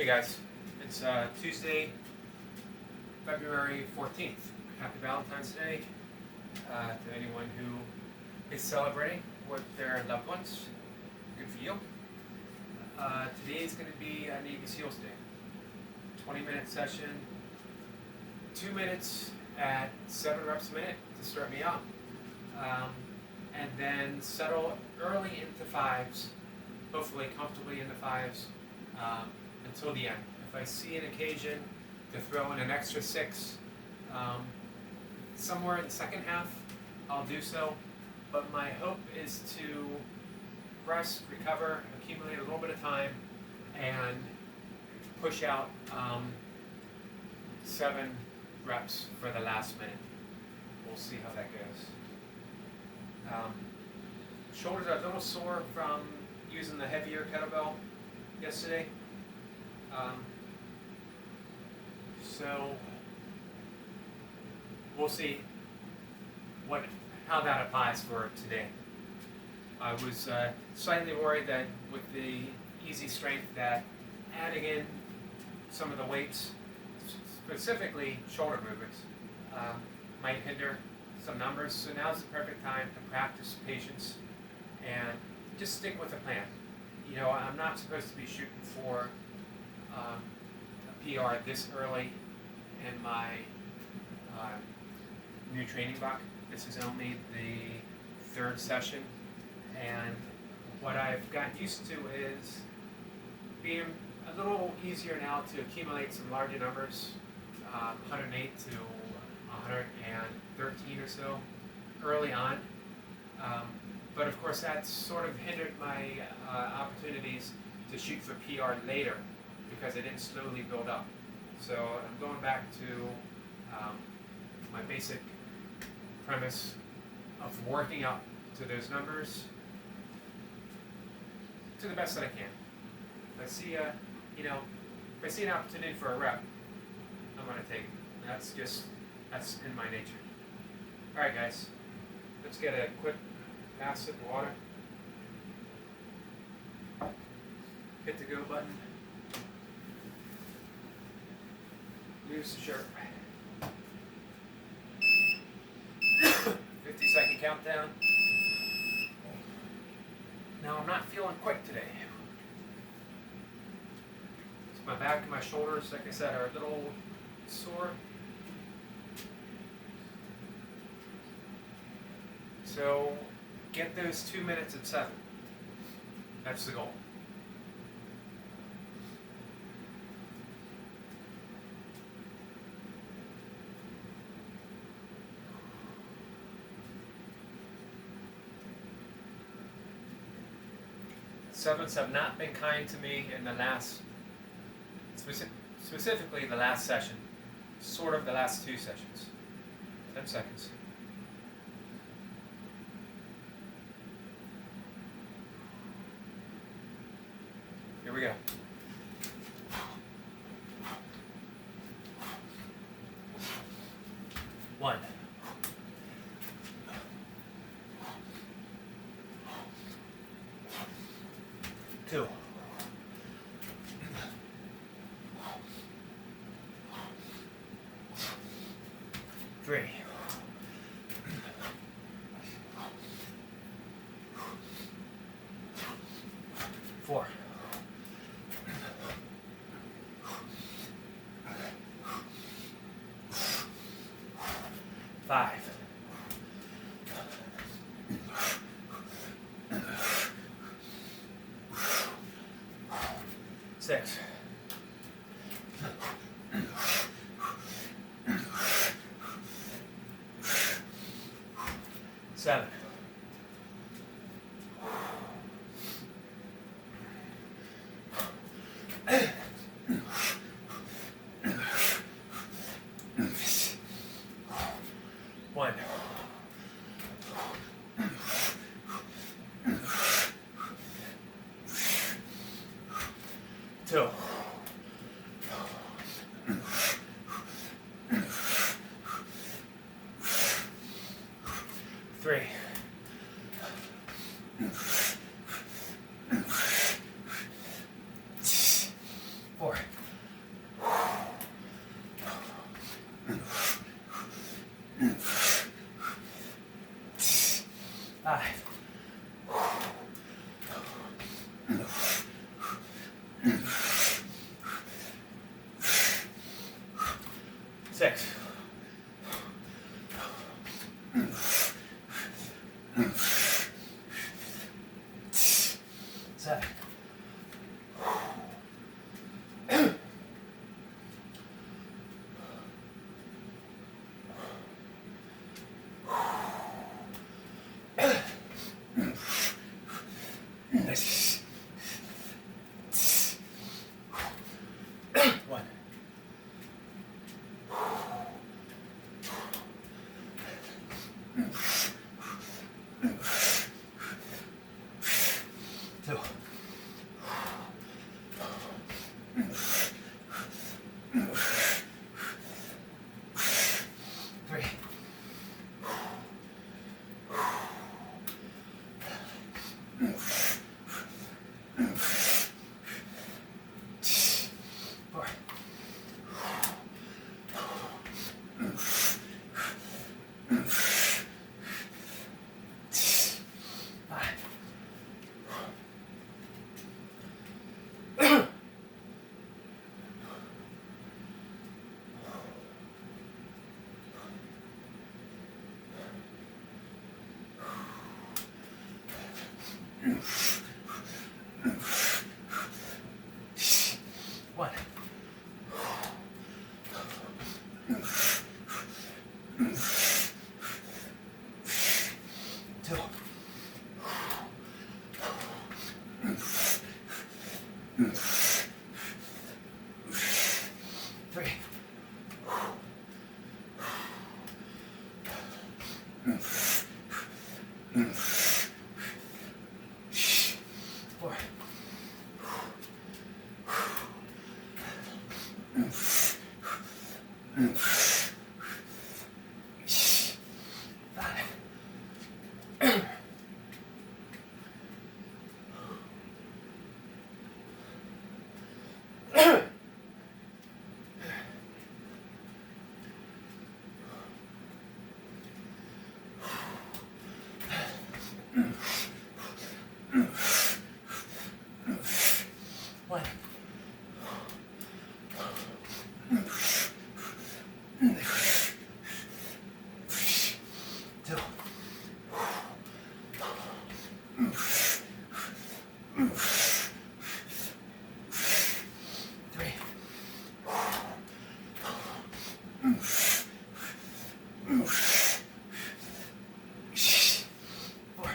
Hey guys, it's Tuesday, February 14th. Happy Valentine's Day to anyone who is celebrating with their loved ones. Good for you. Today is going to be a Navy SEALs Day. 20-minute session, 2 minutes at 7 reps a minute to start me out. And then settle early into fives, hopefully comfortably into fives, until the end. If I see an occasion to throw in an extra 6 somewhere in the second half, I'll do so. But my hope is to rest, recover, accumulate a little bit of time, and push out 7 reps for the last minute. We'll see how that goes. Shoulders are a little sore from using the heavier kettlebell yesterday. So we'll see how that applies for today. I was slightly worried that with the easy strength that adding in some of the weights, specifically shoulder movements, might hinder some numbers. So now's the perfect time to practice patience and just stick with the plan. You know, I'm not supposed to be shooting for a PR this early in my new training block. This is only the 3rd session, and what I've gotten used to is being a little easier now to accumulate some larger numbers, 108 to 113 or so early on. But of course that's sort of hindered my opportunities to shoot for PR later because I didn't slowly build up. So I'm going back to my basic premise of working up to those numbers to the best that I can. If I see if I see an opportunity for a rep, I'm going to take it. That's in my nature. All right, guys, let's get a quick last sip of water. Hit the go button. Use the shirt. 50-second countdown. Now I'm not feeling quick today. My back and my shoulders, like I said, are a little sore. So get those 2 minutes at 7. That's the goal. Sevens have not been kind to me in the last, specifically the last session, sort of the last 2 sessions. 10 seconds. Here we go. 1. 2. 3. 4. 5. 6. 7. 1. 2. 3. 4. One. Two. Three. Four. Five. One. Two. Three. Four.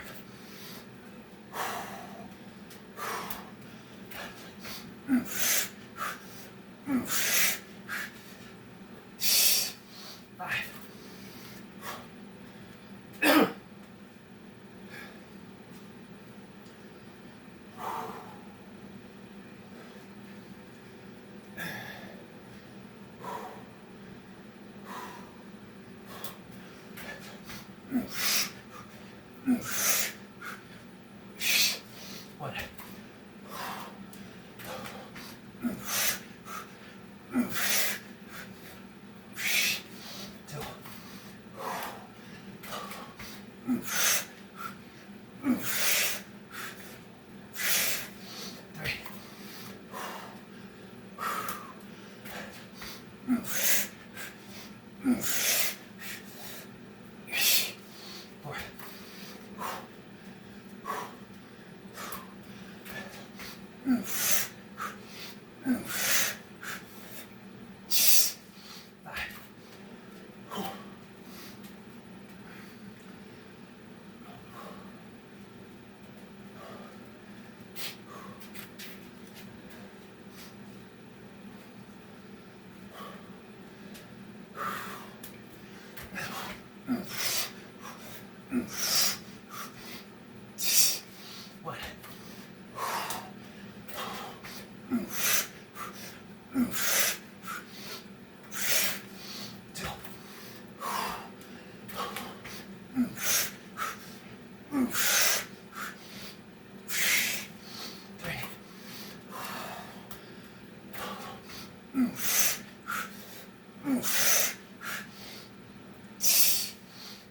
Five. One. Two. Three. Four. Five. One. Two. Three.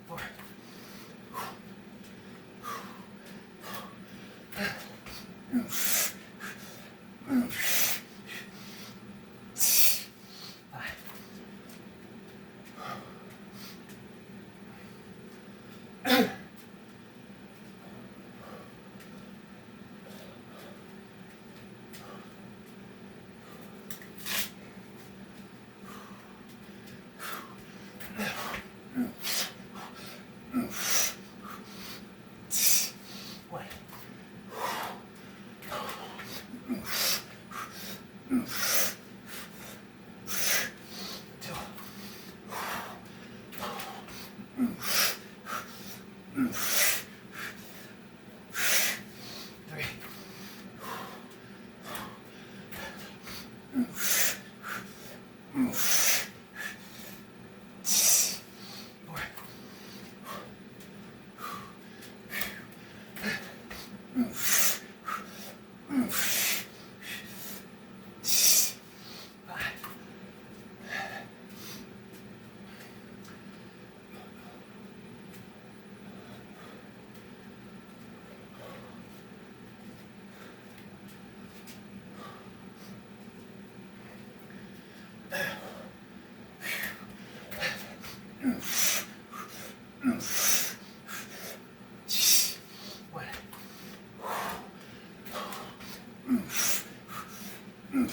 Four. Five. One. Two. Three. Four. Five. One.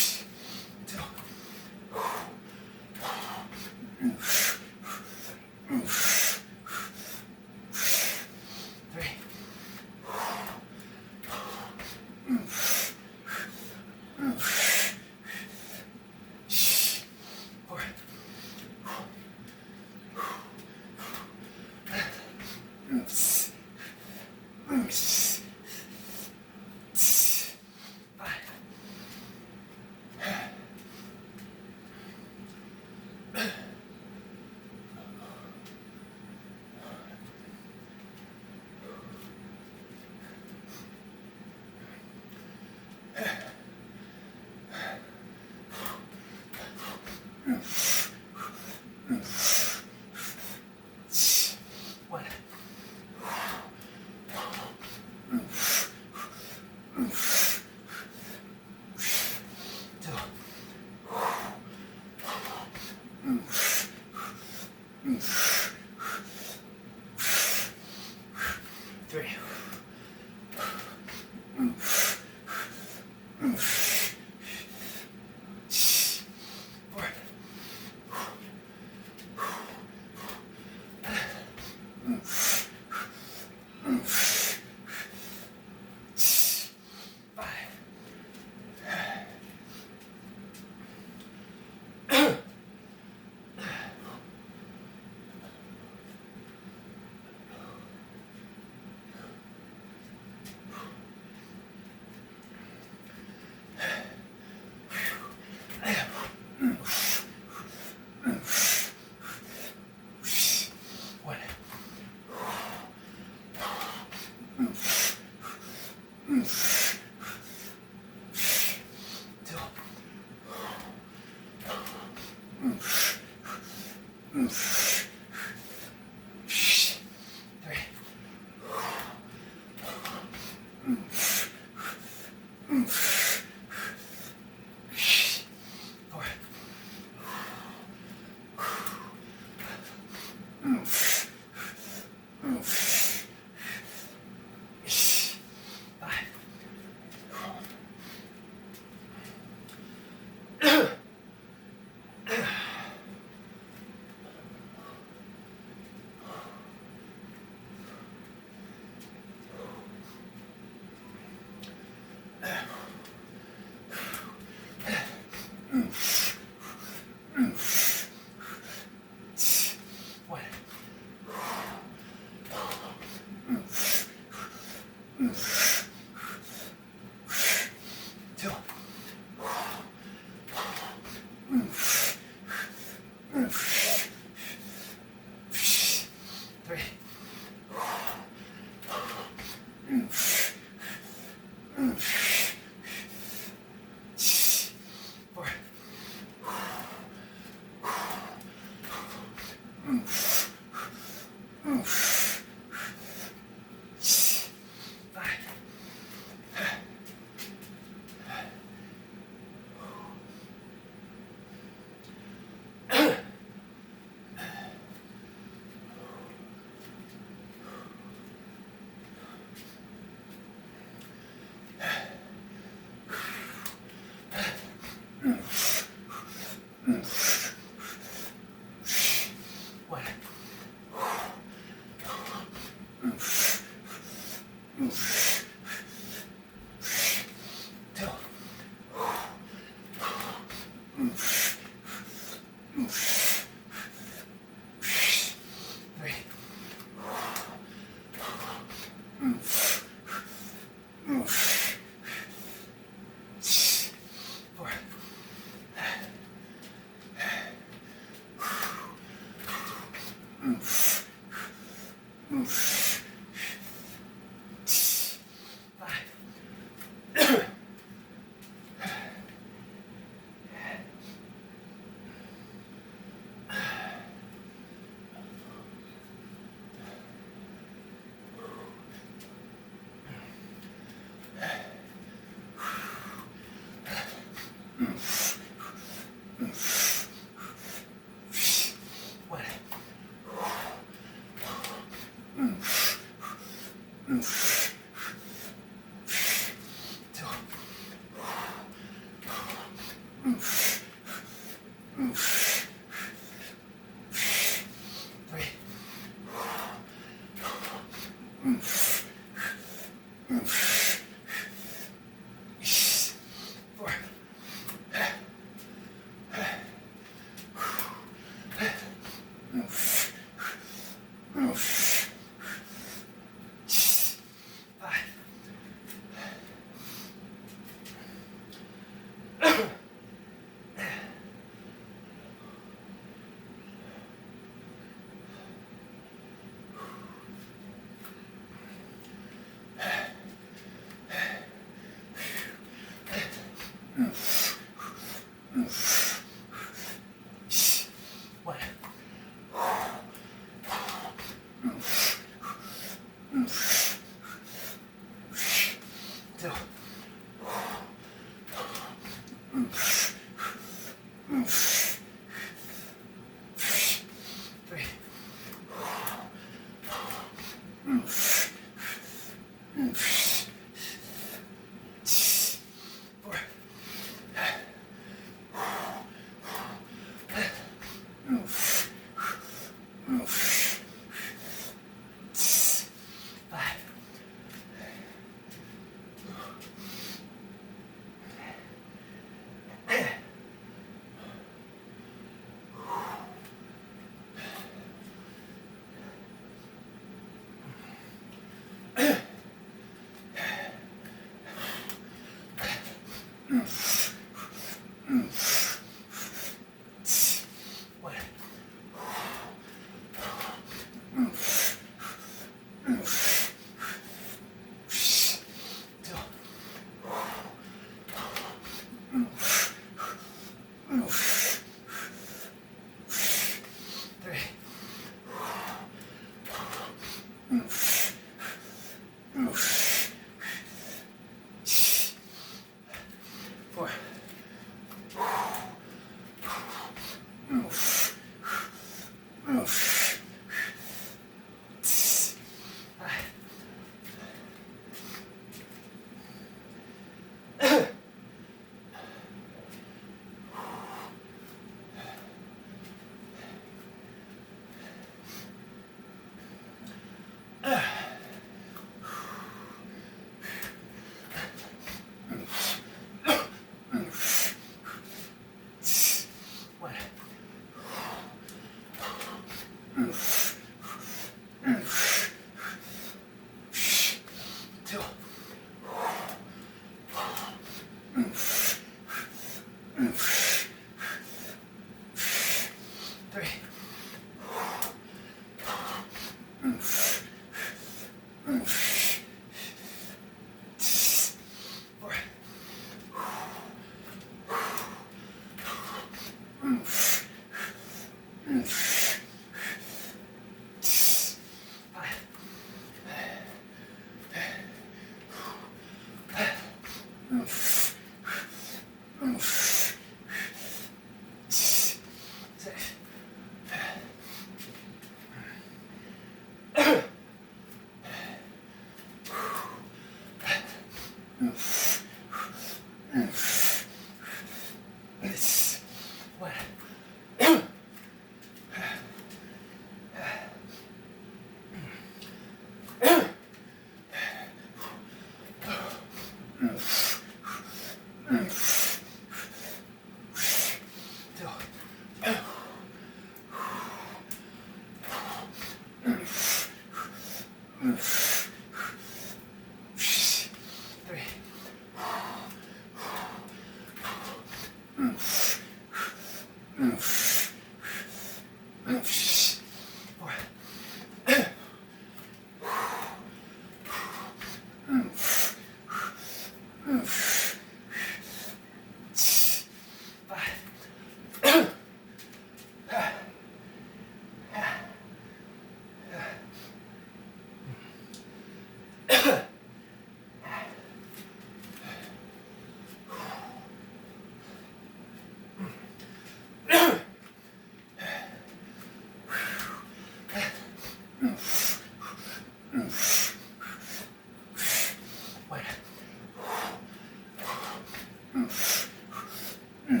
2,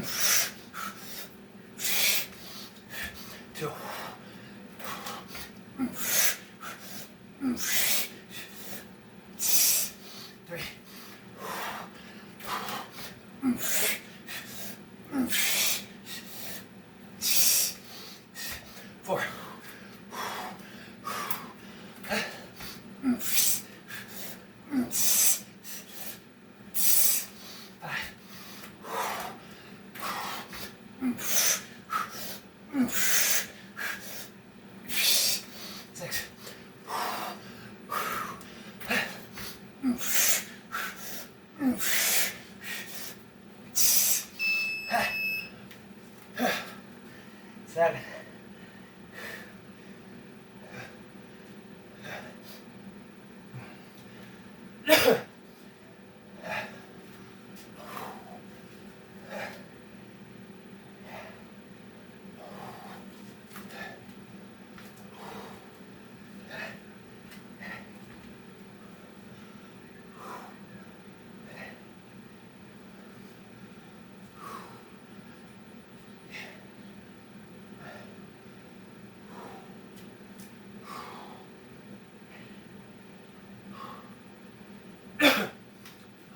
3, 4, 6. Seven.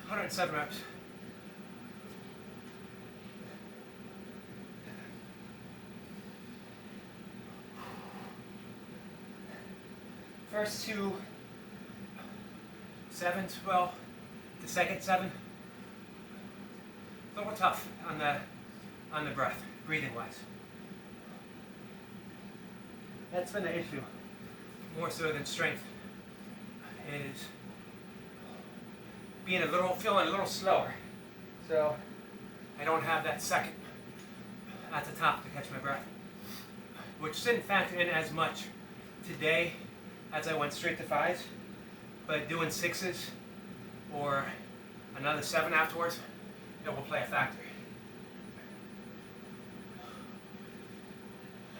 107 reps. First 2 sevens, well, the second 7, a little tough on the breath, breathing wise. That's been the issue, more so than strength, is feeling a little slower. So I don't have that second at the top to catch my breath, which didn't factor in as much today as I went straight to 5s, but doing 6s or another 7 afterwards, it will play a factor.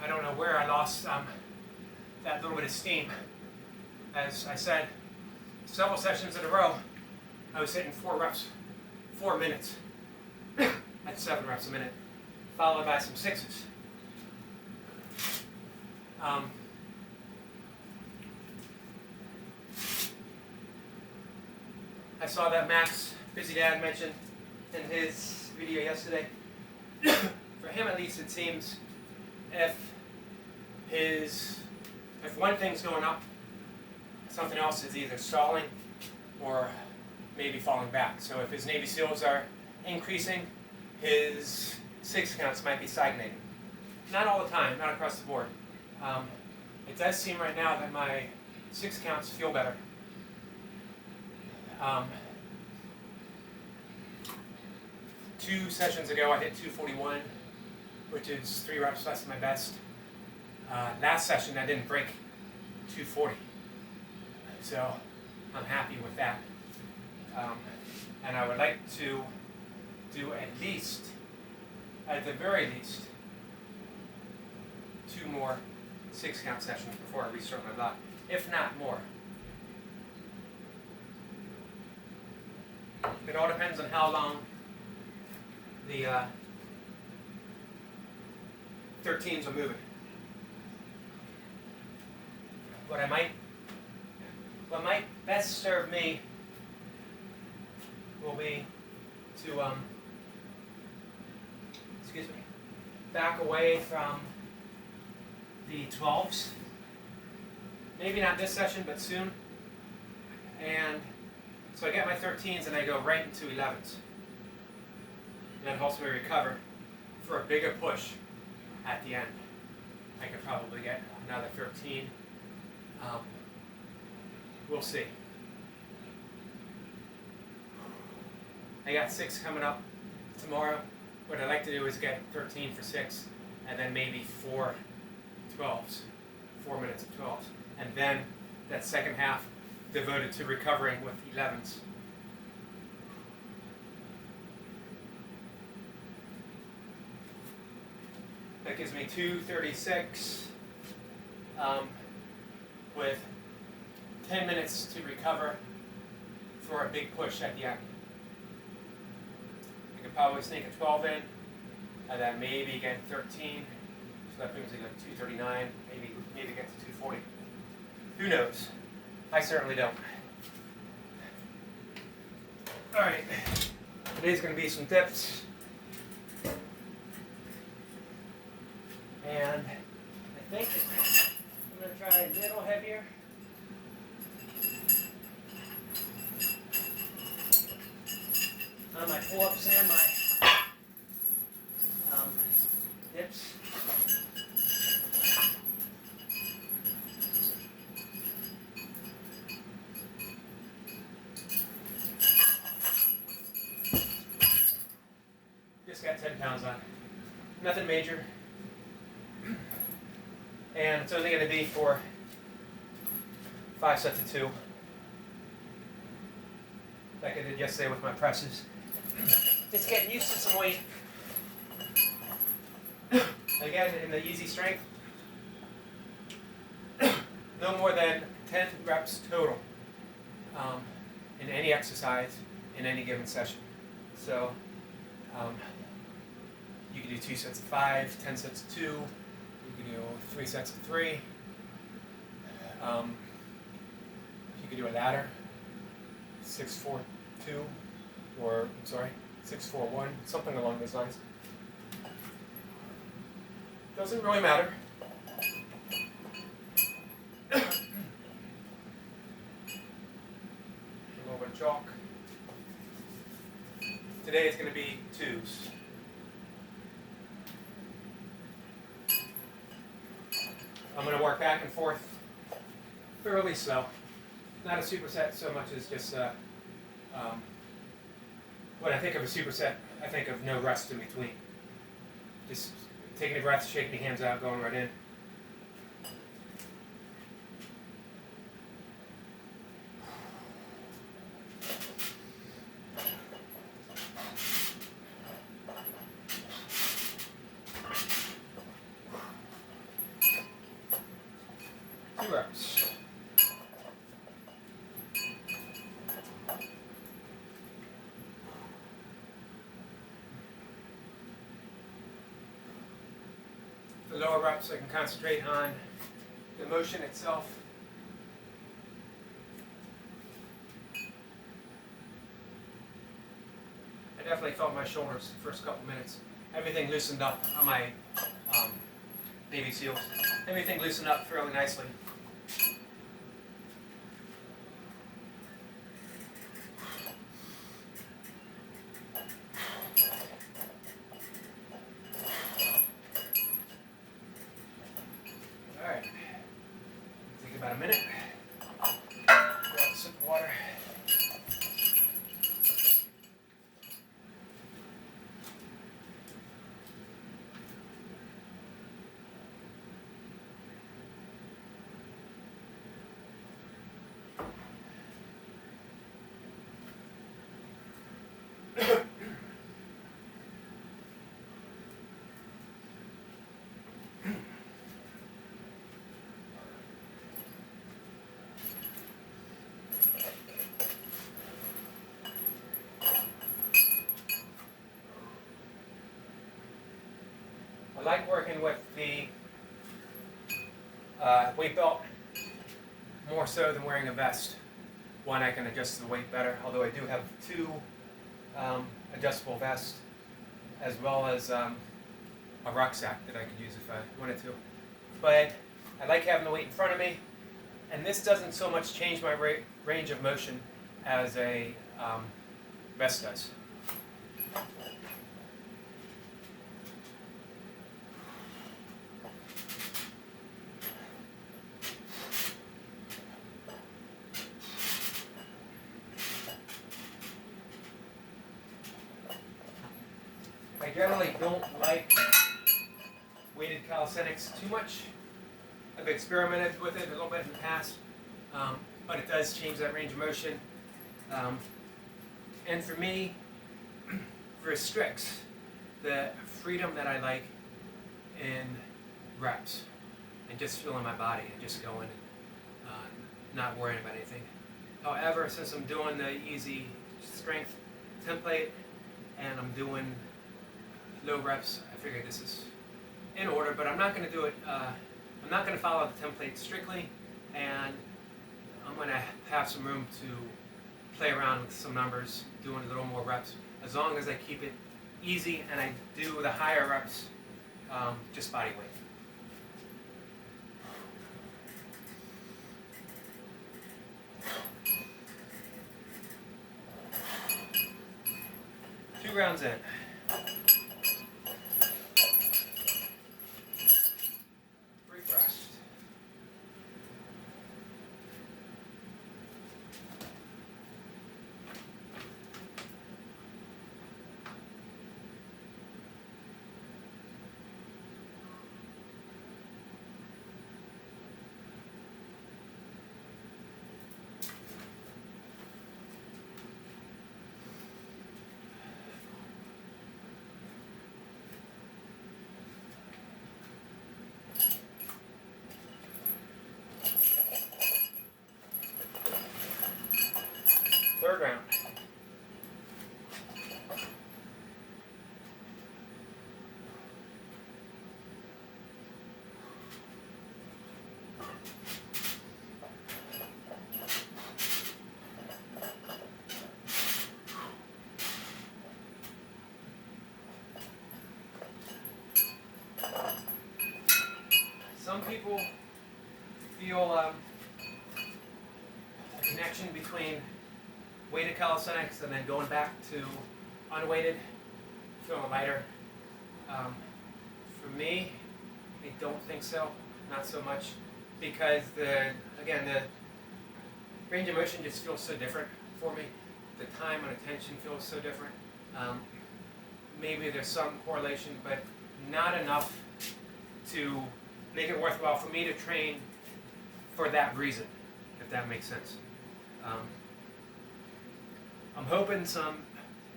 I don't know where I lost that little bit of steam. As I said, several sessions in a row, I was hitting 4 reps, 4 minutes at 7 reps a minute, followed by some 6s. I saw that Max, Busy Dad, mentioned in his video yesterday. For him, at least, it seems if one thing's going up, something else is either stalling or maybe falling back. So if his Navy SEALs are increasing, his 6 counts might be stagnating. Not all the time, not across the board. It does seem right now that my 6 counts feel better. 2 sessions ago I hit 241, which is 3 reps less than my best. Last session I didn't break 240, so I'm happy with that. And I would like to do at the very least, 2 more 6 count sessions before I restart my block, if not more. It all depends on how long the 13s are moving. What might best serve me will be to back away from the 12s. Maybe not this session, but soon. And so I get my 13s and I go right into 11s. And that helps me recover for a bigger push at the end. I could probably get another 13. We'll see. I got 6 coming up tomorrow. What I'd like to do is get 13 for 6, and then maybe 4 12s, 4 minutes of 12s. And then that second half devoted to recovering with 11s. That gives me 236 with 10 minutes to recover for a big push at the end. I could probably sneak a 12 in and then maybe again 13. So that brings me like 239. Maybe get to 240. Who knows? I certainly don't. All right. Today's going to be some dips, and I think I'm going to try a little heavier. On my pull-ups and my dips. Just got 10 pounds on. Nothing major. And it's only going to be for 5 sets of 2. Like I did yesterday with my presses. Just getting used to some weight. Again, in the easy strength, no more than 10 reps total in any exercise in any given session. So you can do 2 sets of 5, 10 sets of 2, you can do 3 sets of 3. You can do a ladder, 6-4-2, or 6-4-1, something along those lines. Doesn't really matter. A little bit of chalk. Today it's going to be 2s. I'm going to work back and forth fairly slow. Not a superset so much as just when I think of a superset, I think of no rest in between. Just taking a breath, shaking the hands out, going right in. Two reps. The lower reps, I can concentrate on the motion itself. I definitely felt my shoulders the first couple minutes. Everything loosened up on my Navy SEALs. Everything loosened up fairly nicely. Alright, take about a minute. Grab a sip of water. I like working with the weight belt more so than wearing a vest. One, I can adjust the weight better, although I do have 2 adjustable vests, as well as a rucksack that I could use if I wanted to. But I like having the weight in front of me, and this doesn't so much change my range of motion as a vest does. I generally don't like weighted calisthenics too much. I've experimented with it a little bit in the past, but it does change that range of motion. And for me, restricts the freedom that I like in reps and just feeling my body and just going, not worrying about anything. However, since I'm doing the easy strength template and I'm doing low reps. I figured this is in order, but I'm not going to do it. I'm not going to follow the template strictly, and I'm going to have some room to play around with some numbers, doing a little more reps, as long as I keep it easy and I do the higher reps just body weight. Two rounds in. Brief rest. Third round. Some people feel a connection between weighted calisthenics and then going back to unweighted, feeling lighter. For me, I don't think so, not so much, because the range of motion just feels so different for me. The time and attention feels so different. Maybe there's some correlation, but not enough to make it worthwhile for me to train for that reason, if that makes sense. I'm hoping some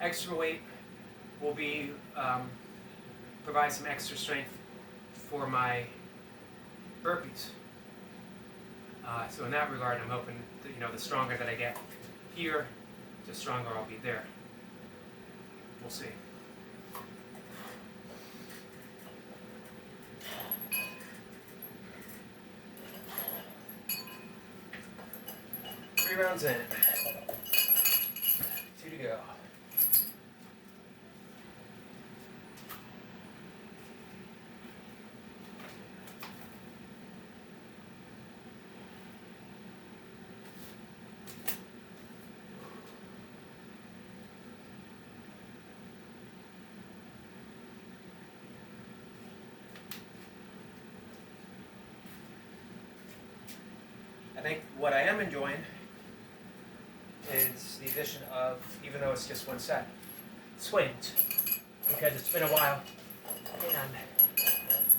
extra weight will be provide some extra strength for my burpees. So in that regard, I'm hoping that, the stronger that I get here, the stronger I'll be there. We'll see. Three rounds in. Two to go. I think what I am enjoying is the addition of, even though it's just one set, swings, because it's been a while, and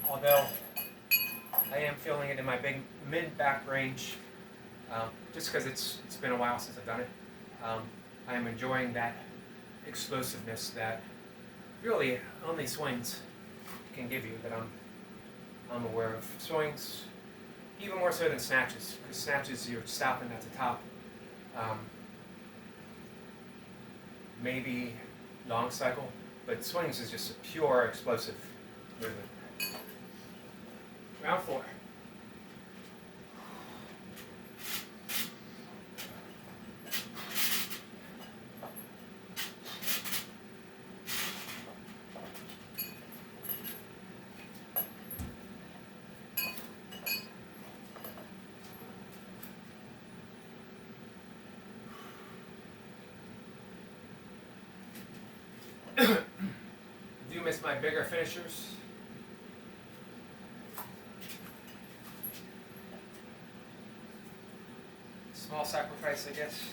although I am feeling it in my big mid-back range, just because it's been a while since I've done it, I am enjoying that explosiveness that really only swings can give you, that I'm aware of. Swings, even more so than snatches, because snatches you're stopping at the top. Maybe long cycle, but swings is just a pure explosive movement. Round four. Do miss my bigger finishers. Small sacrifice, I guess.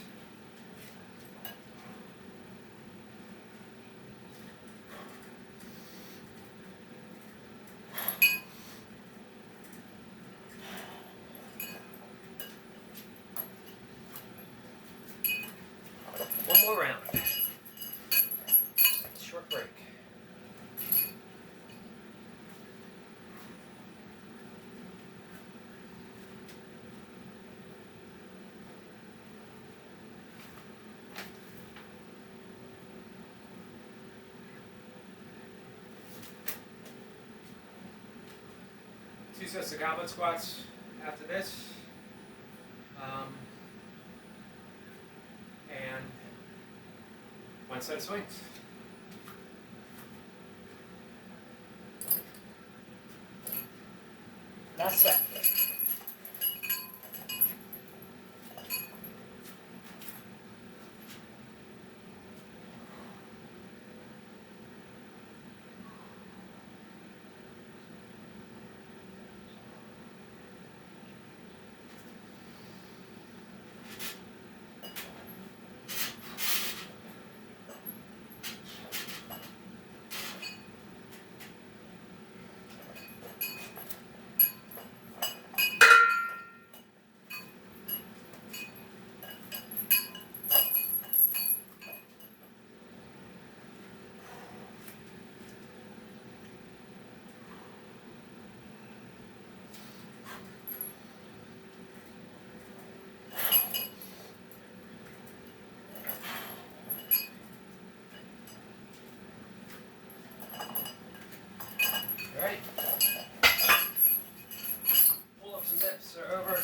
One more round. Short break. 2 sets of goblet squats after this. And 1 set of swings. Last set. Alright. Pull-ups and dips are over.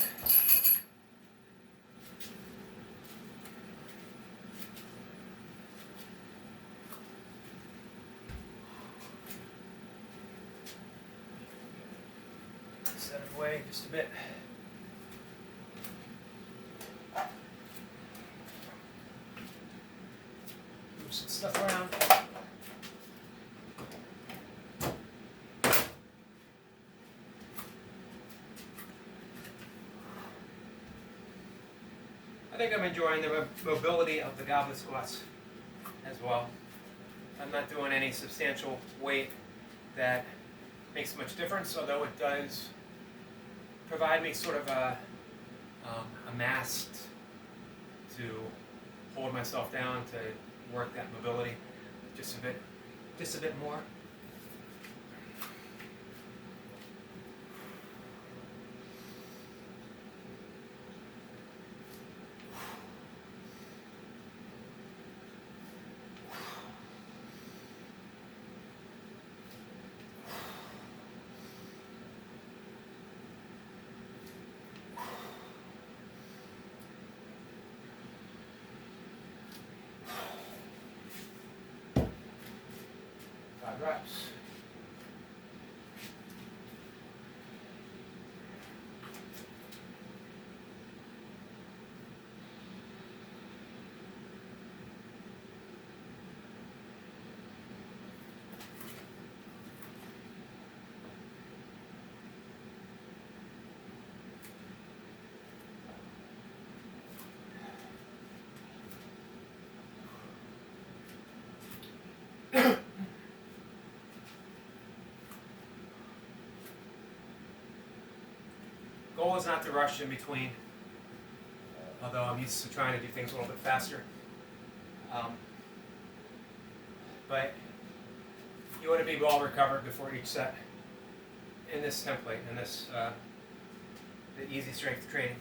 Set it away just a bit. Move some stuff around. I think I'm enjoying the mobility of the goblet squats as well. I'm not doing any substantial weight that makes much difference, although it does provide me sort of a mast to hold myself down, to work that mobility just a bit more. Reps. Goal is not to rush in between, although I'm used to trying to do things a little bit faster. But you want to be well recovered before each set in this template, in this the easy strength training.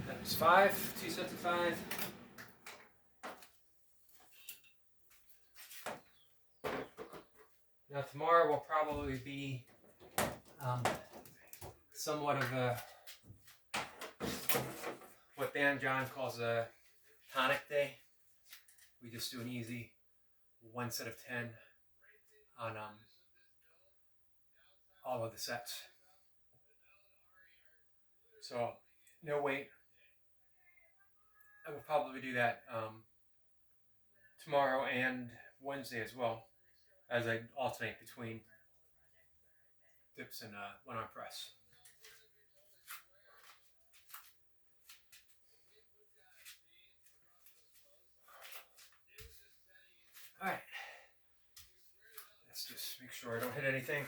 That's 5, 2 sets of 5. Now tomorrow will probably be somewhat of a, what Dan John calls a tonic day. We just do an easy 1 set of 10 on all of the sets. So no weight. I will probably do that tomorrow and Wednesday as well, as I alternate between dips and one arm press. All right. sure I don't hit anything.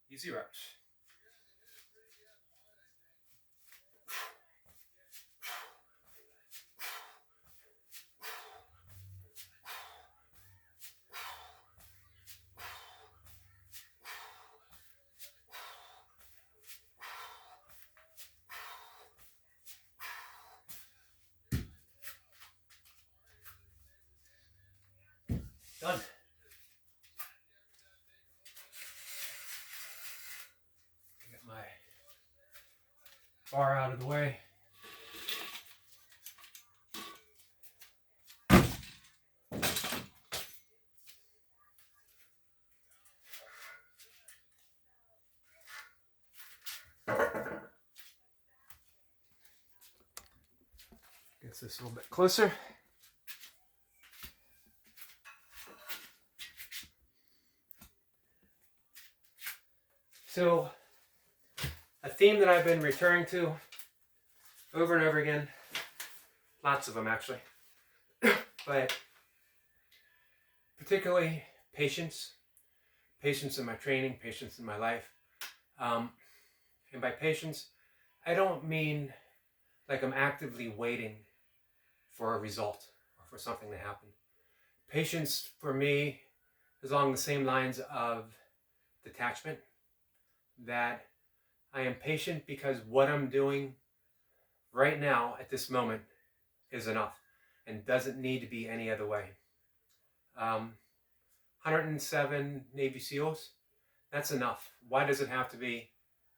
Easy reps. Done. Get my bar out of the way. Gets this a little bit closer. So, a theme that I've been returning to over and over again, lots of them actually, but particularly patience in my training, patience in my life. And by patience, I don't mean like I'm actively waiting for a result or for something to happen. Patience for me is along the same lines of detachment, that I am patient because what I'm doing right now at this moment is enough and doesn't need to be any other way. 107 Navy SEALs, that's enough. Why does it have to be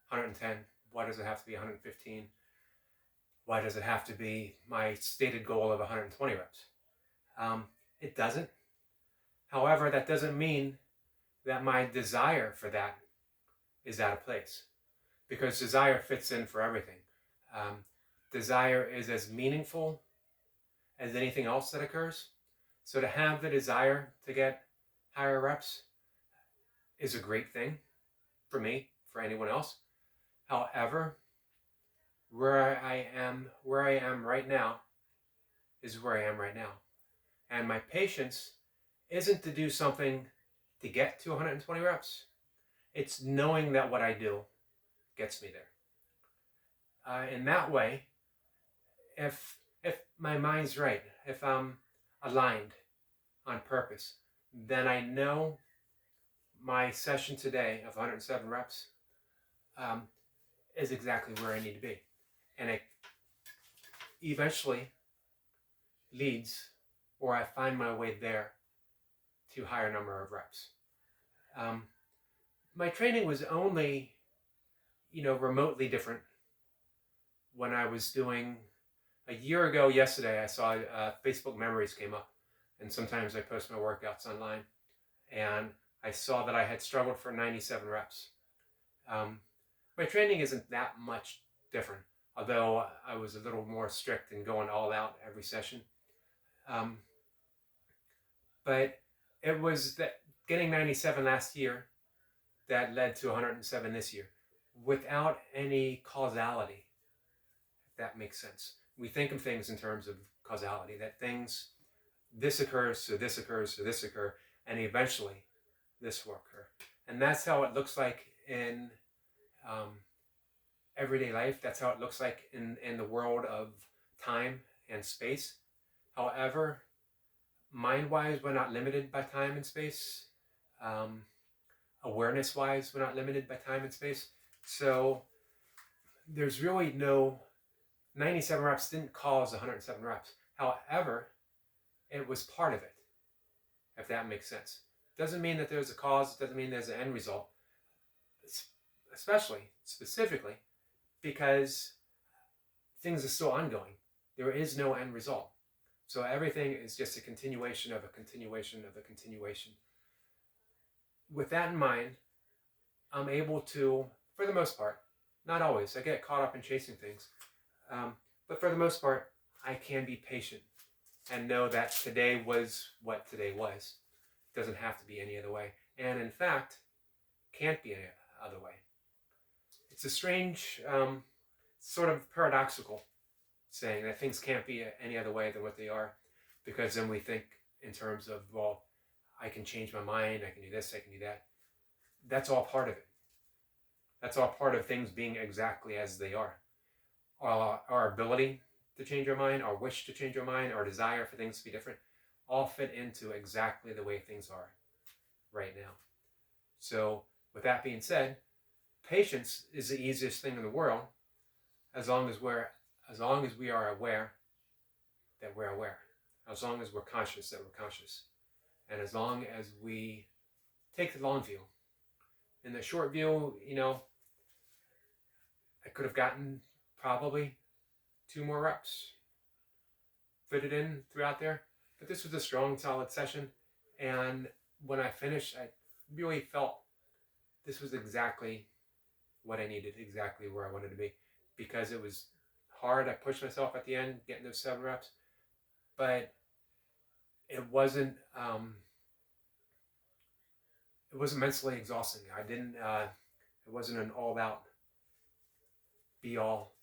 110? Why does it have to be 115? Why does it have to be my stated goal of 120 reps? It doesn't. However, that doesn't mean that my desire for that is out of place, because desire fits in for everything. Desire is as meaningful as anything else that occurs. So to have the desire to get higher reps is a great thing for me, for anyone else. However, where I am right now is where I am right now. And my patience isn't to do something to get to 120 reps. It's knowing that what I do gets me there. In that way, if my mind's right, if I'm aligned on purpose, then I know my session today of 107 reps is exactly where I need to be. And it eventually leads, or I find my way there, to a higher number of reps. My training was only, remotely different when I was doing, a year ago yesterday, I saw Facebook memories came up, and sometimes I post my workouts online, and I saw that I had struggled for 97 reps. My training isn't that much different, although I was a little more strict in going all out every session. But it was that getting 97 last year that led to 107 this year, without any causality, if that makes sense. We think of things in terms of causality, that things, this occurs, so this occurs, so this occurs, and eventually this will occur. And that's how it looks like in everyday life. That's how it looks like in the world of time and space. However, mind-wise, we're not limited by time and space. Awareness-wise, we're not limited by time and space. So there's really no, 97 reps didn't cause 107 reps. However, it was part of it, if that makes sense. Doesn't mean that there's a cause, doesn't mean there's an end result. Specifically, because things are still ongoing. There is no end result. So everything is just a continuation of a continuation of a continuation. With that in mind, I'm able to, for the most part, not always, I get caught up in chasing things, but for the most part, I can be patient and know that today was what today was. It doesn't have to be any other way. And in fact, can't be any other way. it's a strange, sort of paradoxical saying that things can't be any other way than what they are, because then we think in terms of, well, I can change my mind, I can do this, I can do that. That's all part of it. That's all part of things being exactly as they are. Our ability to change our mind, our wish to change our mind, our desire for things to be different, all fit into exactly the way things are right now. So with that being said, patience is the easiest thing in the world, as long as we are aware that we're aware, as long as we're conscious that we're conscious, and as long as we take the long view. In the short view, I could have gotten probably 2 more reps fitted in throughout there, but this was a strong, solid session, and when I finished, I really felt this was exactly what I needed, exactly where I wanted to be, because it was hard. I pushed myself at the end, getting those 7 reps, but it wasn't mentally exhausting. I didn't. It wasn't an all-out, be-all,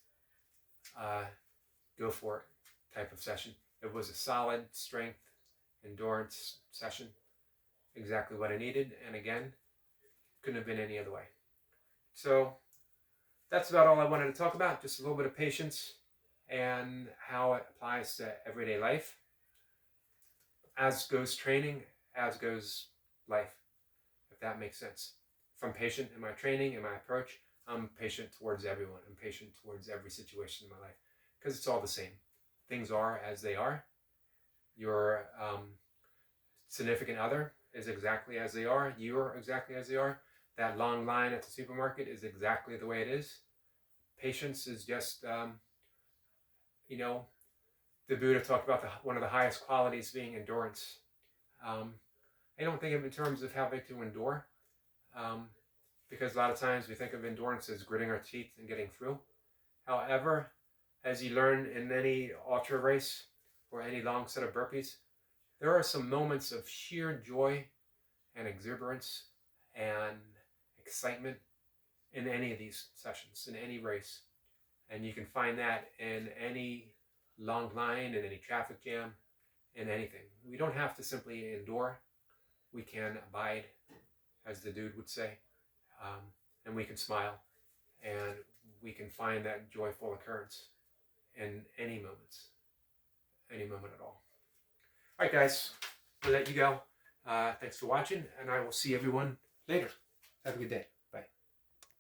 go for it type of session. It was a solid strength, endurance session, exactly what I needed, and again, couldn't have been any other way. So that's about all I wanted to talk about. Just a little bit of patience and how it applies to everyday life. As goes training, as goes life, if that makes sense. If I'm patient in my training, in my approach, I'm patient towards everyone. I'm patient towards every situation in my life, because it's all the same. Things are as they are. Your significant other is exactly as they are. You're exactly as they are. That long line at the supermarket is exactly the way it is. Patience is just, the Buddha talked about one of the highest qualities being endurance. I don't think of it in terms of having to endure, because a lot of times we think of endurance as gritting our teeth and getting through. However, as you learn in any ultra race or any long set of burpees, there are some moments of sheer joy and exuberance and excitement in any of these sessions, in any race. And you can find that in any long line, in any traffic jam, in anything. We don't have to simply endure. We can abide, as the dude would say, and we can smile, and we can find that joyful occurrence in any moment at all. All right, guys, we'll let you go. Thanks for watching, and I will see everyone later. Have a good day.